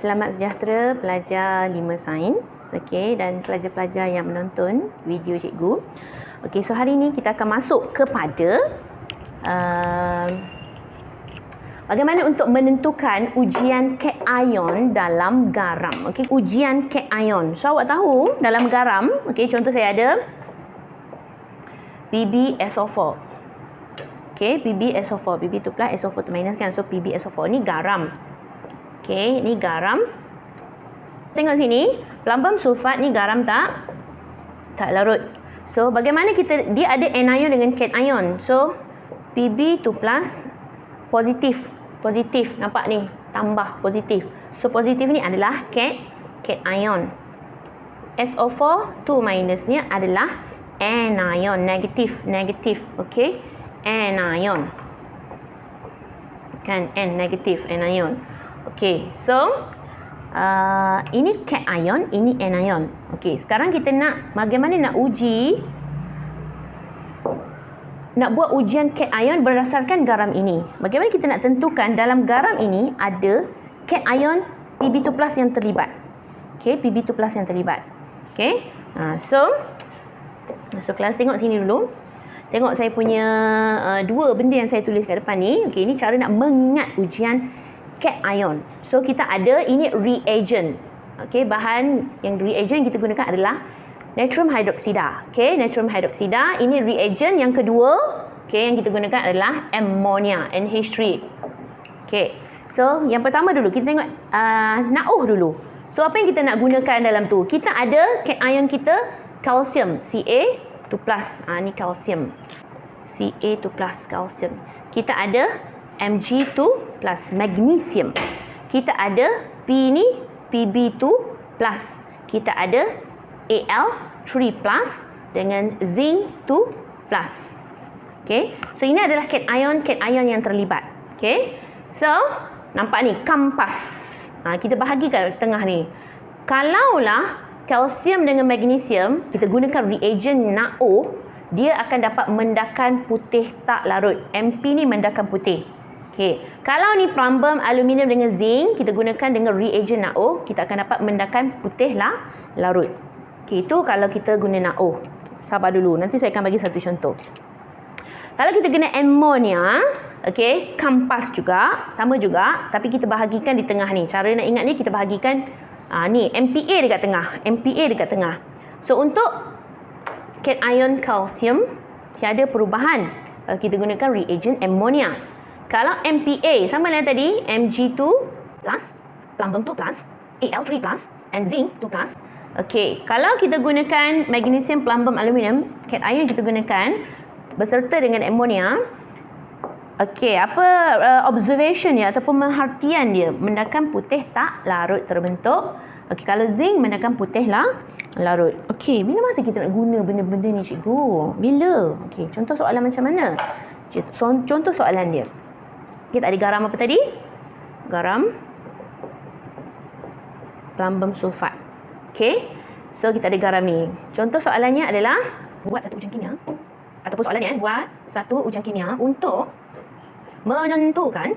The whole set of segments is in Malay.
Selamat sejahtera pelajar 5 sains, okey, dan pelajar-pelajar yang menonton video cikgu. Okey, so hari ini kita akan masuk kepada bagaimana untuk menentukan ujian cation dalam garam. Okey, ujian cation. So awak tahu dalam garam, okey, contoh saya ada PbSO4. Okey, PbSO4, Pb tu plus, SO4 tu minus kan. So PbSO4 ni garam. Okey, ni garam. Tengok sini, plumbum sulfat ni garam tak larut. So bagaimana dia ada anion dengan cation. So Pb2 plus positif, nampak ni, tambah positif. So positif ni adalah cation. SO4 2 minusnya adalah anion, negatif. Okey, anion. Kan, N negatif, anion. Okey, so ini cation, ini anion. Okey, sekarang kita bagaimana nak buat ujian cation berdasarkan garam ini. Bagaimana kita nak tentukan dalam garam ini ada cation Pb2 plus yang terlibat. Okey, Pb2 plus yang terlibat. Okey, so kelas tengok sini dulu. Tengok saya punya dua benda yang saya tulis kat depan ni. Okey, ini cara nak mengingat ujian cation. So kita ada ini reagent. Okey, bahan yang reagent kita gunakan adalah natrium hydroksida. Okey, natrium hydroksida. Ini reagent yang kedua. Okey, yang kita gunakan adalah ammonia, NH3. Okey. So yang pertama dulu kita tengok NaOH dulu. So apa yang kita nak gunakan dalam tu? Kita ada cation kita kalsium, Ca2+. Ni kalsium. Ca2+ kalsium. Kita ada Mg2 plus magnesium. Kita ada P ni Pb2 plus. Kita ada Al3 plus dengan zinc 2 plus. Okay, so ini adalah cation yang terlibat. Okay, so nampak ni kampas. Kita bahagi kat tengah ni. Kalaulah kalsium dengan magnesium kita gunakan reagent NaO, dia akan dapat mendakan putih tak larut. MP ni mendakan putih. Okey, kalau ni plumbum aluminium dengan zinc, kita gunakan dengan reagent NaO, kita akan dapat mendakan putih larut. Okey, itu kalau kita guna NaO. Sabar dulu, nanti saya akan bagi satu contoh. Kalau kita guna ammonia, okey, kampas juga, sama juga, tapi kita bahagikan di tengah ni. Cara nak ingat ni kita bahagikan ni MPa dekat tengah. So untuk cation kalsium tiada perubahan. Kita gunakan reagent ammonia. Kalau MPa sama dengan tadi, Mg2 plus, plumbum 2 plus, Al3 plus, and zinc 2 plus. Okey, kalau kita gunakan magnesium, plumbum, aluminium, cation kita gunakan beserta dengan ammonia. Okey, apa observation dia ataupun pemerhatian dia? Mendakan putih tak larut terbentuk. Okey, kalau zinc mendakan putih larut. Okey, bila masa kita nak guna benda-benda ni cikgu? Bila? Okey, contoh soalan macam mana? Contoh soalan dia. Kita ada garam apa tadi? Garam plumbum sulfat. Okey. So kita ada garam ni. Contoh soalannya adalah buat satu ujian kimia ataupun soalannya buat satu ujian kimia untuk menentukan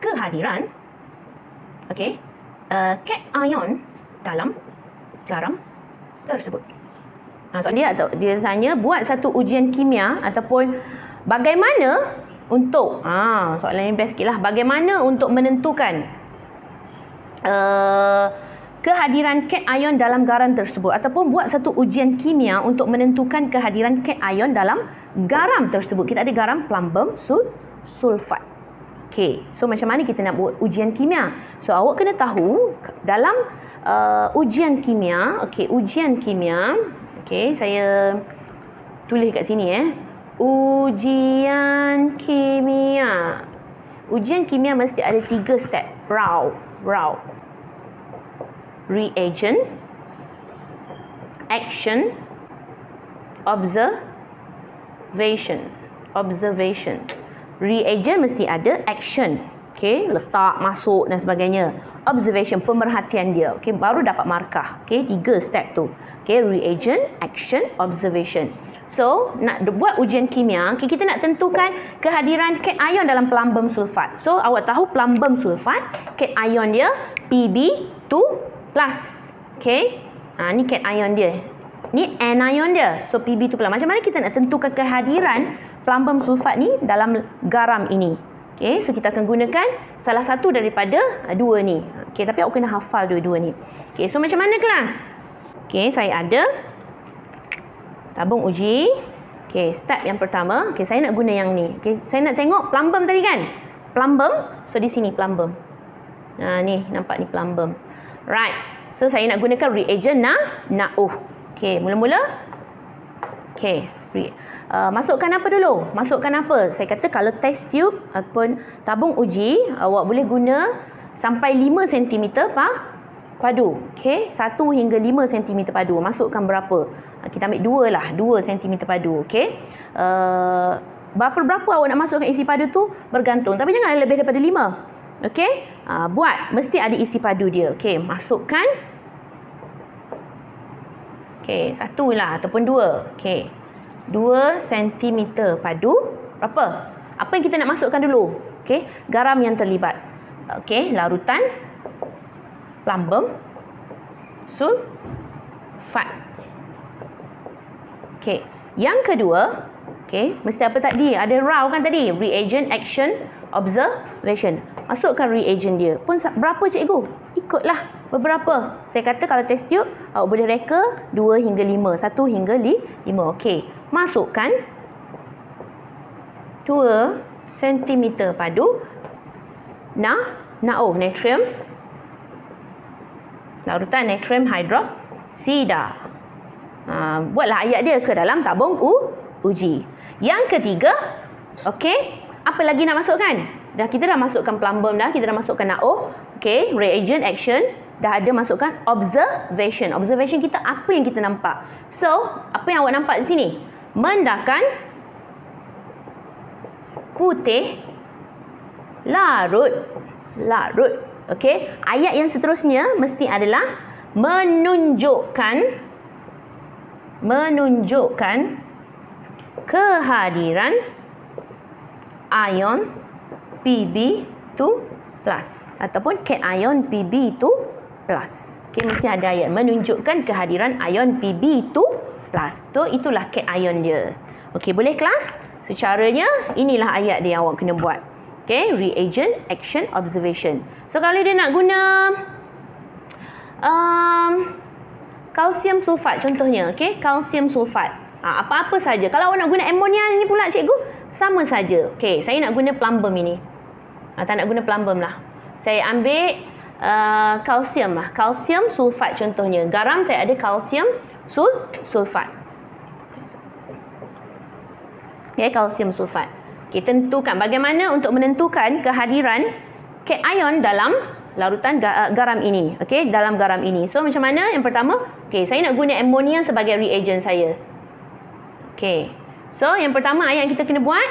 kehadiran cation dalam garam tersebut. Soalan dia tanya buat satu ujian kimia ataupun bagaimana untuk soalan yang best sikit lah. Bagaimana untuk menentukan kehadiran cation dalam garam tersebut, ataupun buat satu ujian kimia untuk menentukan kehadiran cation dalam garam tersebut. Kita ada garam plumbum sulfat. Okey, so macam mana kita nak buat ujian kimia? So awak kena tahu dalam ujian kimia. Okey, ujian kimia. Okey, saya tulis kat sini ujian kimia. Ujian kimia mesti ada 3 step. Raw. Reagent, action, observation. Reagent mesti ada action. Okey, letak, masuk dan sebagainya. Observation, pemerhatian dia. Okey, baru dapat markah. Okey, 3 step tu. Okey, reagent, action, observation. So, nak buat ujian kimia, okay, kita nak tentukan kehadiran cation dalam plumbum sulfat. So, awak tahu plumbum sulfat, cation dia Pb2+. Okey. Ni cation dia. Ni anion dia. So Pb2+. Macam mana kita nak tentukan kehadiran plumbum sulfat ni dalam garam ini? Okey, so kita akan gunakan salah satu daripada dua ni. Okey, tapi awak kena hafal dua-dua ni. Okey, so macam mana kelas? Okey, saya ada tabung uji. Okey, step yang pertama. Okey, saya nak guna yang ni. Okey, saya nak tengok plumbum tadi kan? Plumbum. So di sini plumbum. Ni nampak ni plumbum. Right. So saya nak gunakan reagent NaOH. Okey, mula-mula. Okey. Masukkan apa dulu? Masukkan apa? Saya kata kalau test tube ataupun tabung uji, awak boleh guna sampai 5 cm padu. Okey, 1 hingga 5 cm padu. Masukkan berapa? Kita ambil 2 lah, 2 cm padu. Okey. Berapa awak nak masukkan isi padu tu bergantung. Tapi jangan lebih daripada 5. Okey. Buat mesti ada isi padu dia. Okey, masukkan. Okey, 1 lah ataupun 2. Okey. 2 cm padu. Berapa? Apa yang kita nak masukkan dulu? Okey, garam yang terlibat. Okey, larutan plumbum sulfat. Okey, yang kedua, okey, mesti apa tadi? Ada RAW kan tadi? Reagent, action, observation. Masukkan reagent dia. Pun berapa cikgu? Ikutlah beberapa. Saya kata kalau test tube, awak boleh reka 2 hingga 5. 1 hingga 5. Okey. Masukkan 2 cm padu NaOH, natrium, larutan natrium hidroksida. Buatlah ayat dia ke dalam tabung uji. Yang ketiga, okey, apa lagi nak masukkan? Kita dah masukkan plumbum dah, kita dah masukkan NaOH. Okey, reagent, action, dah ada masukkan observation. Observation kita apa yang kita nampak? So, apa yang awak nampak di sini? Mendakan putih larut. Okey, ayat yang seterusnya mesti adalah menunjukkan kehadiran ion Pb2+ ataupun cation Pb2+. Okey, mesti ada ayat menunjukkan kehadiran ion Pb2+. So itulah cation dia. Okey, boleh kelas? Secaranya inilah ayat dia yang awak kena buat. Okey, reagent, action, observation. So kalau dia nak guna kalsium sulfat contohnya, okey, kalsium sulfat. Apa-apa saja. Kalau awak nak guna amonia ni pula cikgu, sama saja. Okey, saya nak guna plumbum ini. Tak nak guna plumbum lah. Saya ambil kalsium lah. Kalsium sulfat contohnya. Garam saya ada kalsium sulfat. Okay, kalsium sulfat. Okay, tentukan bagaimana untuk menentukan kehadiran cation dalam larutan garam ini. Okay, dalam garam ini. So, macam mana? Yang pertama, okay, saya nak guna amonia sebagai reagent saya. Okay. So, yang pertama ayat yang kita kena buat,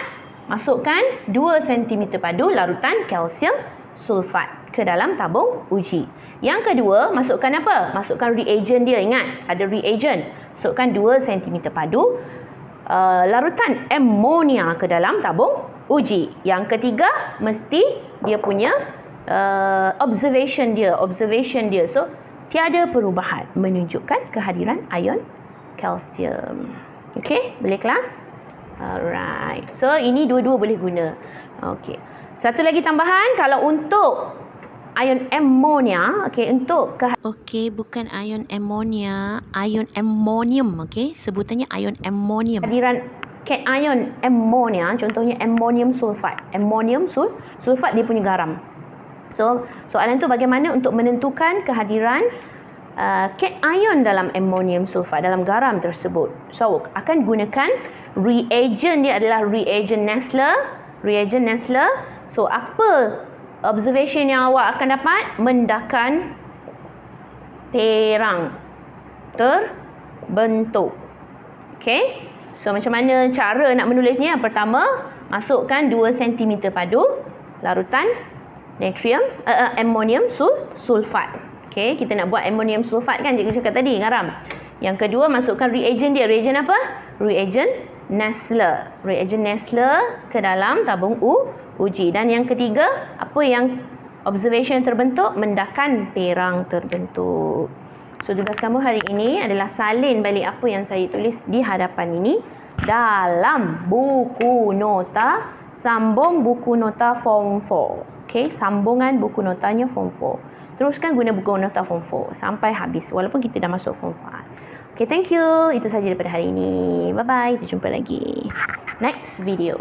masukkan 2 cm padu larutan kalsium sulfat ke dalam tabung uji. Yang kedua, masukkan apa? Masukkan reagent dia. Ingat, ada reagent. Masukkan 2 cm padu larutan amonia ke dalam tabung uji. Yang ketiga, mesti dia punya observation dia. So, tiada perubahan menunjukkan kehadiran ion kalsium. Okey, boleh kelas? Alright. So, ini dua-dua boleh guna. Okey. Satu lagi tambahan, kalau untuk ion ammonia, okey, okey, bukan ion ammonia, ion ammonium, okey, sebutannya ion ammonium. Kehadiran cation ammonia, contohnya ammonium sulfat. Ammonium sulfat dia punya garam. So, soalan tu bagaimana untuk menentukan kehadiran cation dalam ammonium sulfat, dalam garam tersebut. So, akan gunakan reagent dia adalah reagent Nessler. So, apa observation yang awak akan dapat? Mendakan perang terbentuk. Okey. So, macam mana cara nak menulisnya? Yang pertama, masukkan 2 cm padu larutan natrium ammonium sulfat. Okey, kita nak buat ammonium sulfat kan cikgu cakap tadi, garam. Yang kedua, masukkan reagent dia. Reagent apa? Reagent Nessler ke dalam tabung uji. Dan yang ketiga, apa yang Observation terbentuk, mendakan perang terbentuk. So, tugas kamu hari ini adalah salin balik apa yang saya tulis di hadapan ini dalam buku nota, sambung buku nota form 4. Okay, sambungan buku notanya form 4. Teruskan guna buku nota form 4 sampai habis walaupun kita dah masuk form 5. Okay, thank you. Itu saja daripada hari ini. Bye-bye. Kita jumpa lagi next video.